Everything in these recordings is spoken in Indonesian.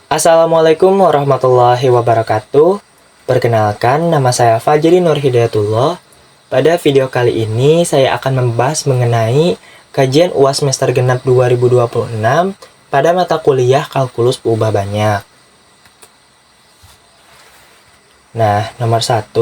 Assalamualaikum warahmatullahi wabarakatuh. Perkenalkan, nama saya Fajri Nur Hidayatullah. Pada video kali ini saya akan membahas mengenai kajian UAS semester genap 2026 pada mata kuliah kalkulus berubah banyak. Nah, nomor 1,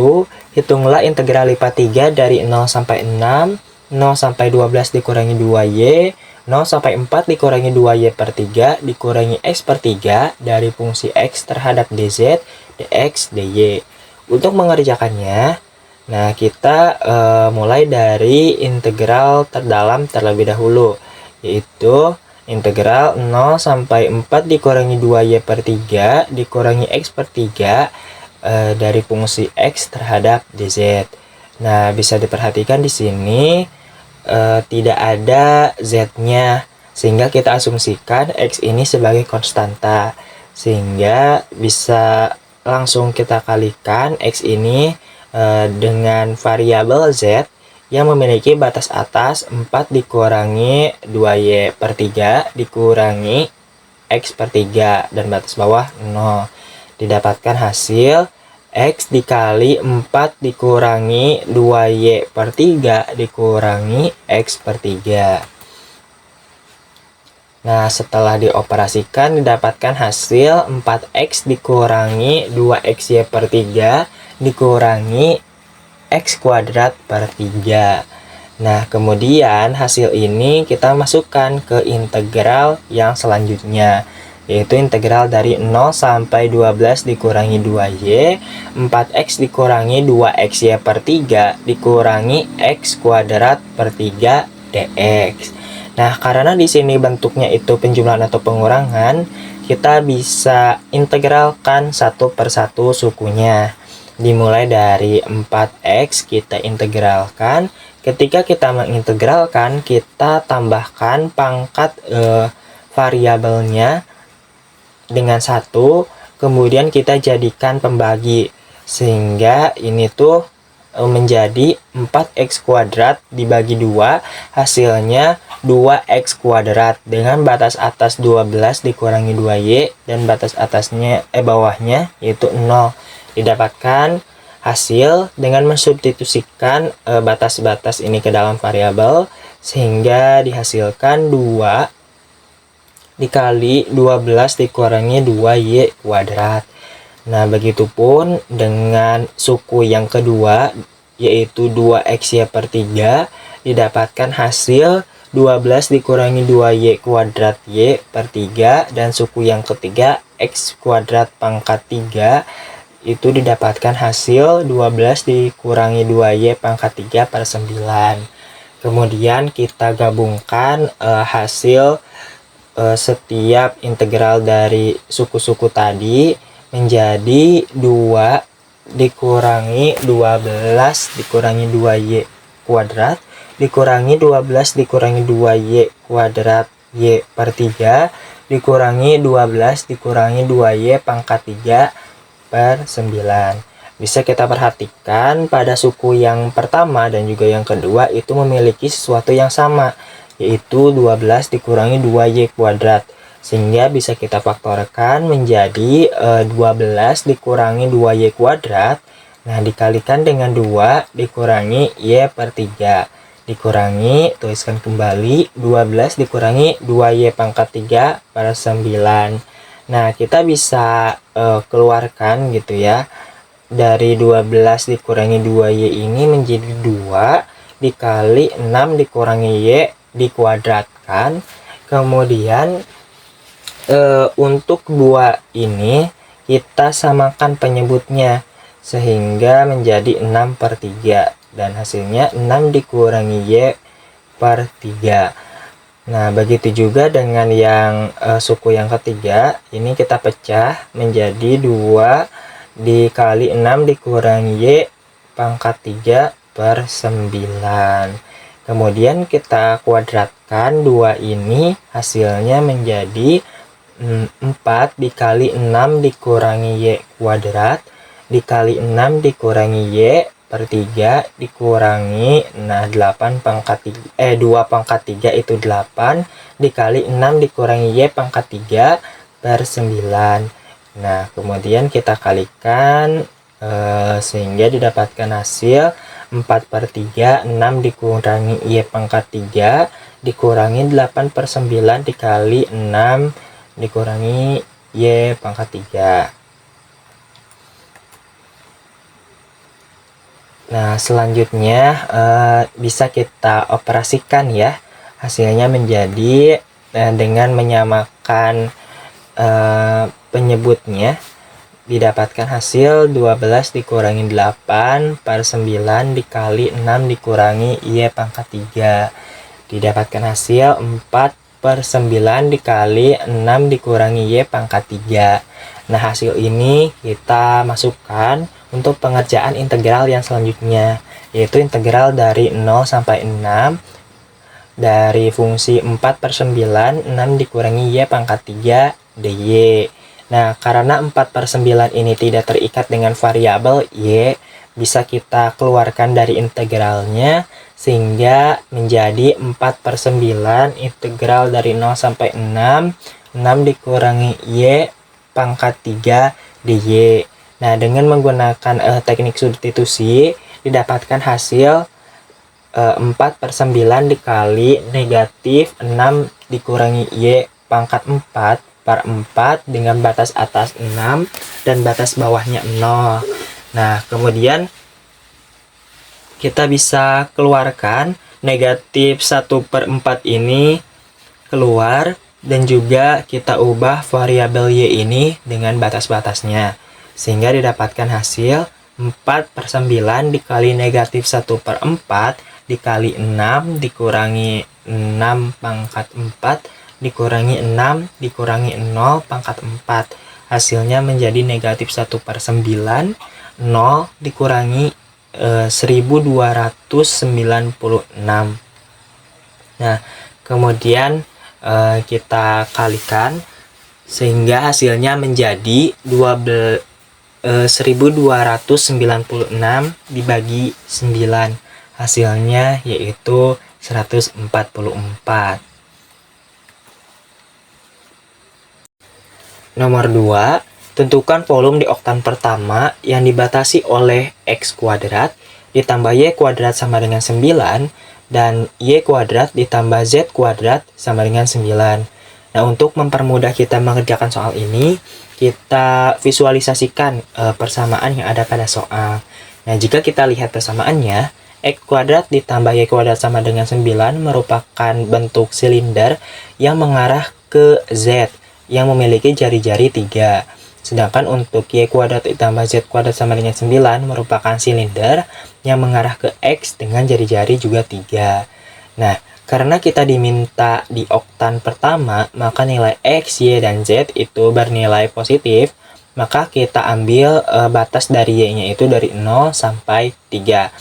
hitunglah integral lipat 3 dari 0 sampai 6, 0 sampai 12 dikurangi 2y, 0 sampai 4 dikurangi 2y per 3 dikurangi x per 3 dari fungsi x terhadap dz, dx, dy. Untuk mengerjakannya, nah kita mulai dari integral terdalam terlebih dahulu, yaitu integral 0 sampai 4 dikurangi 2y per 3 dikurangi x per 3 dari fungsi x terhadap dz. Nah, bisa diperhatikan di sini tidak ada z-nya, sehingga kita asumsikan x ini sebagai konstanta, sehingga bisa langsung kita kalikan x ini dengan variabel z yang memiliki batas atas 4 dikurangi 2y per 3 dikurangi x per 3 dan batas bawah 0. Didapatkan hasil x dikali 4 dikurangi 2y per 3 dikurangi x per 3. Nah, setelah dioperasikan didapatkan hasil 4x dikurangi 2xy per 3 dikurangi x kuadrat per 3. Nah, kemudian hasil ini kita masukkan ke integral yang selanjutnya, yaitu integral dari 0 sampai 12 dikurangi 2y, 4x dikurangi 2xy per 3 dikurangi x kuadrat per 3 dx. Nah, karena di sini bentuknya itu penjumlahan atau pengurangan, kita bisa integralkan satu per satu sukunya. Dimulai dari 4x kita integralkan. Ketika kita mengintegralkan, kita tambahkan pangkat variabelnya dengan 1, kemudian kita jadikan pembagi, sehingga ini tuh menjadi 4x kuadrat dibagi 2, hasilnya 2x kuadrat dengan batas atas 12 dikurangi 2y dan batas atasnya bawahnya yaitu 0. Didapatkan hasil dengan mensubstitusikan batas-batas ini ke dalam variabel, sehingga dihasilkan 2 dikali 12 dikurangi 2y kuadrat. Nah, begitupun dengan suku yang kedua, yaitu 2xy per 3, didapatkan hasil 12 dikurangi 2y kuadrat y per 3, dan suku yang ketiga x kuadrat pangkat 3, itu didapatkan hasil 12 dikurangi 2y pangkat 3 per 9. Kemudian kita gabungkan hasil setiap integral dari suku-suku tadi menjadi 2 dikurangi 12 dikurangi 2y kuadrat dikurangi 12 dikurangi 2y kuadrat y per 3 dikurangi 12 dikurangi 2y pangkat 3 per 9. Bisa kita perhatikan pada suku yang pertama dan juga yang kedua itu memiliki sesuatu yang sama, yaitu 12 dikurangi 2y kuadrat, sehingga bisa kita faktorkan menjadi 12 dikurangi 2y kuadrat, nah dikalikan dengan 2 dikurangi y per 3 dikurangi, tuliskan kembali 12 dikurangi 2y pangkat 3 per 9. Nah, kita bisa keluarkan gitu ya, dari 12 dikurangi 2y ini menjadi 2 dikali 6 dikurangi y dikuadratkan. Kemudian untuk 2 ini kita samakan penyebutnya, sehingga menjadi 6 per 3 dan hasilnya 6 dikurangi y per 3. Nah, begitu juga dengan yang suku yang ketiga, ini kita pecah menjadi 2 dikali 6 dikurangi y pangkat 3 per 9. Kemudian kita kuadratkan 2 ini, hasilnya menjadi 4 dikali 6 dikurangi y kuadrat dikali 6 dikurangi y per 3 dikurangi 8 pangkat 3 2 pangkat 3 itu 8 dikali 6 dikurangi y pangkat 3 per 9. Nah, kemudian kita kalikan sehingga didapatkan hasil 4 per 3, 6 dikurangi Y pangkat 3, dikurangi 8 per 9 dikali 6 dikurangi Y pangkat 3. Nah, selanjutnya bisa kita operasikan ya. Hasilnya menjadi dengan menyamakan penyebutnya, didapatkan hasil 12 dikurangi 8 per 9 dikali 6 dikurangi Y pangkat 3. Didapatkan hasil 4 per 9 dikali 6 dikurangi Y pangkat 3. Nah, hasil ini kita masukkan untuk pengerjaan integral yang selanjutnya, yaitu integral dari 0 sampai 6 dari fungsi 4 per 9, 6 dikurangi Y pangkat 3 dy. Nah, karena 4 per 9 ini tidak terikat dengan variabel Y, bisa kita keluarkan dari integralnya, sehingga menjadi 4 per 9 integral dari 0 sampai 6, 6 dikurangi Y pangkat 3 dy. Nah, dengan menggunakan teknik substitusi, didapatkan hasil 4 per 9 dikali negatif 6 dikurangi Y pangkat 4 per 4 dengan batas atas 6 dan batas bawahnya 0. Nah, kemudian kita bisa keluarkan negatif 1 per 4 ini keluar, dan juga kita ubah variabel Y ini dengan batas-batasnya, sehingga didapatkan hasil 4 per 9 dikali negatif 1 per 4 dikali 6 dikurangi 6 pangkat 4 dikurangi 6 dikurangi 0 pangkat 4. Hasilnya menjadi negatif 1 per 9, 0 dikurangi 1296. Nah, kemudian kita kalikan sehingga hasilnya menjadi 1296 dibagi 9. Hasilnya yaitu 144. Nomor 2, tentukan volume di oktan pertama yang dibatasi oleh X kuadrat ditambah Y kuadrat sama dengan 9 dan Y kuadrat ditambah Z kuadrat sama dengan 9. Nah, untuk mempermudah kita mengerjakan soal ini, kita visualisasikan persamaan yang ada pada soal. Nah, jika kita lihat persamaannya, X kuadrat ditambah Y kuadrat sama dengan 9 merupakan bentuk silinder yang mengarah ke Z yang memiliki jari-jari 3. Sedangkan untuk Y kuadrat ditambah Z kuadrat sama dengan 9 merupakan silinder yang mengarah ke X dengan jari-jari juga 3. Nah, karena kita diminta di oktan pertama, maka nilai X, Y, dan Z itu bernilai positif, maka kita ambil batas dari Y-nya itu dari 0 sampai 3.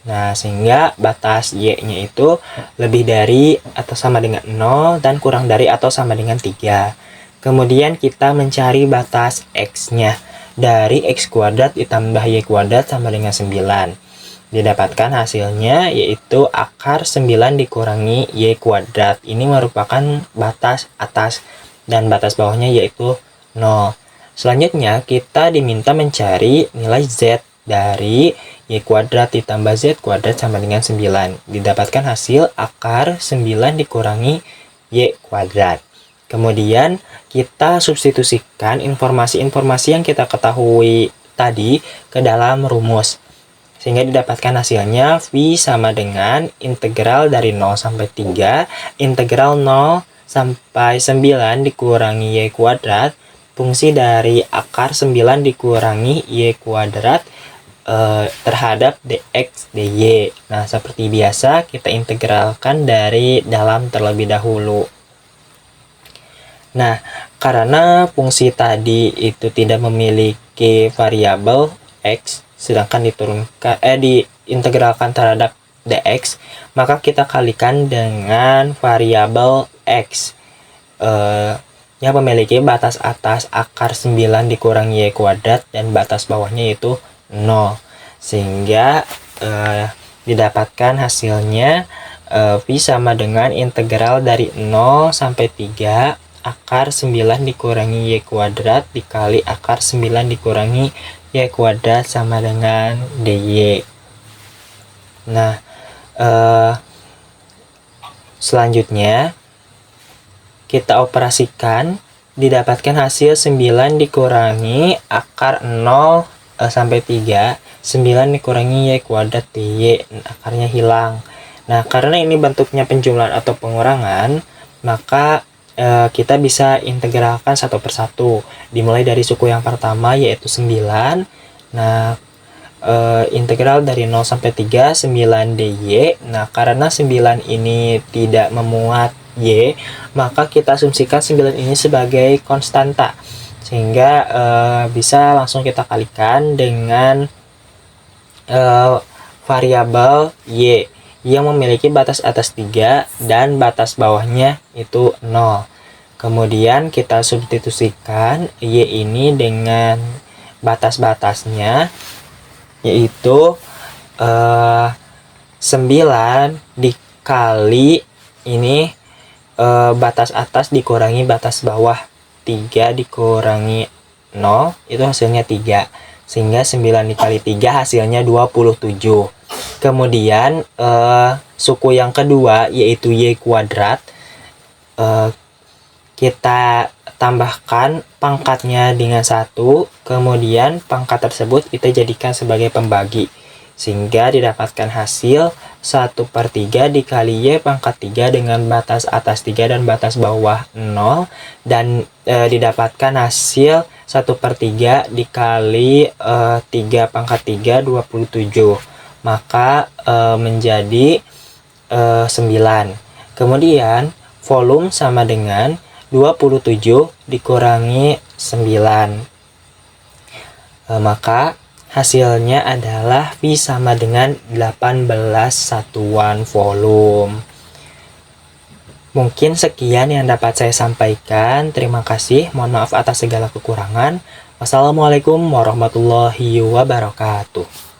Nah, sehingga batas Y-nya itu lebih dari atau sama dengan 0 dan kurang dari atau sama dengan 3. Kemudian kita mencari batas X-nya dari X kuadrat ditambah Y kuadrat sama dengan 9. Didapatkan hasilnya yaitu akar 9 dikurangi Y kuadrat. Ini merupakan batas atas dan batas bawahnya yaitu 0. Selanjutnya kita diminta mencari nilai Z dari Y kuadrat ditambah Z kuadrat sama dengan 9. Didapatkan hasil akar 9 dikurangi Y kuadrat. Kemudian kita substitusikan informasi-informasi yang kita ketahui tadi ke dalam rumus, sehingga didapatkan hasilnya V sama dengan integral dari 0 sampai 3 integral 0 sampai 9 dikurangi Y kuadrat fungsi dari akar 9 dikurangi Y kuadrat terhadap dx dy. Nah, seperti biasa kita integralkan dari dalam terlebih dahulu. Nah, karena fungsi tadi itu tidak memiliki variabel X, sedangkan diintegralkan terhadap dx, maka kita kalikan dengan variabel X yang memiliki batas atas akar 9 dikurangi Y kuadrat dan batas bawahnya yaitu 0, sehingga didapatkan hasilnya V sama dengan integral dari 0 sampai 3 akar 9 dikurangi Y kuadrat dikali akar 9 dikurangi Y kuadrat sama dengan DY. Nah, selanjutnya kita operasikan, didapatkan hasil 9 dikurangi akar 0 sampai 3, 9 dikurangi Y kuadrat DY, akarnya hilang. Nah, karena ini bentuknya penjumlahan atau pengurangan, maka kita bisa integralkan satu persatu, dimulai dari suku yang pertama yaitu 9. Nah, integral dari 0 sampai 3, 9 DY. Nah, karena 9 ini tidak memuat Y, maka kita asumsikan 9 ini sebagai konstanta, sehingga bisa langsung kita kalikan dengan variabel Y yang memiliki batas atas 3 dan batas bawahnya itu 0. Kemudian kita substitusikan Y ini dengan batas-batasnya, yaitu 9 dikali ini batas atas dikurangi batas bawah, 3 dikurangi 0 itu hasilnya 3, sehingga 9 dikali 3 hasilnya 27. Kemudian suku yang kedua yaitu Y kuadrat, kita tambahkan pangkatnya dengan 1, kemudian pangkat tersebut kita jadikan sebagai pembagi, sehingga didapatkan hasil 1/3 dikali Y pangkat 3 dengan batas atas 3 dan batas bawah 0, dan didapatkan hasil 1/3 dikali 3 pangkat 3, 27, maka menjadi 9. Kemudian volume sama dengan 27 dikurangi 9, maka hasilnya adalah V sama dengan 18 satuan volume. Mungkin sekian yang dapat saya sampaikan. Terima kasih. Mohon maaf atas segala kekurangan. Wassalamualaikum warahmatullahi wabarakatuh.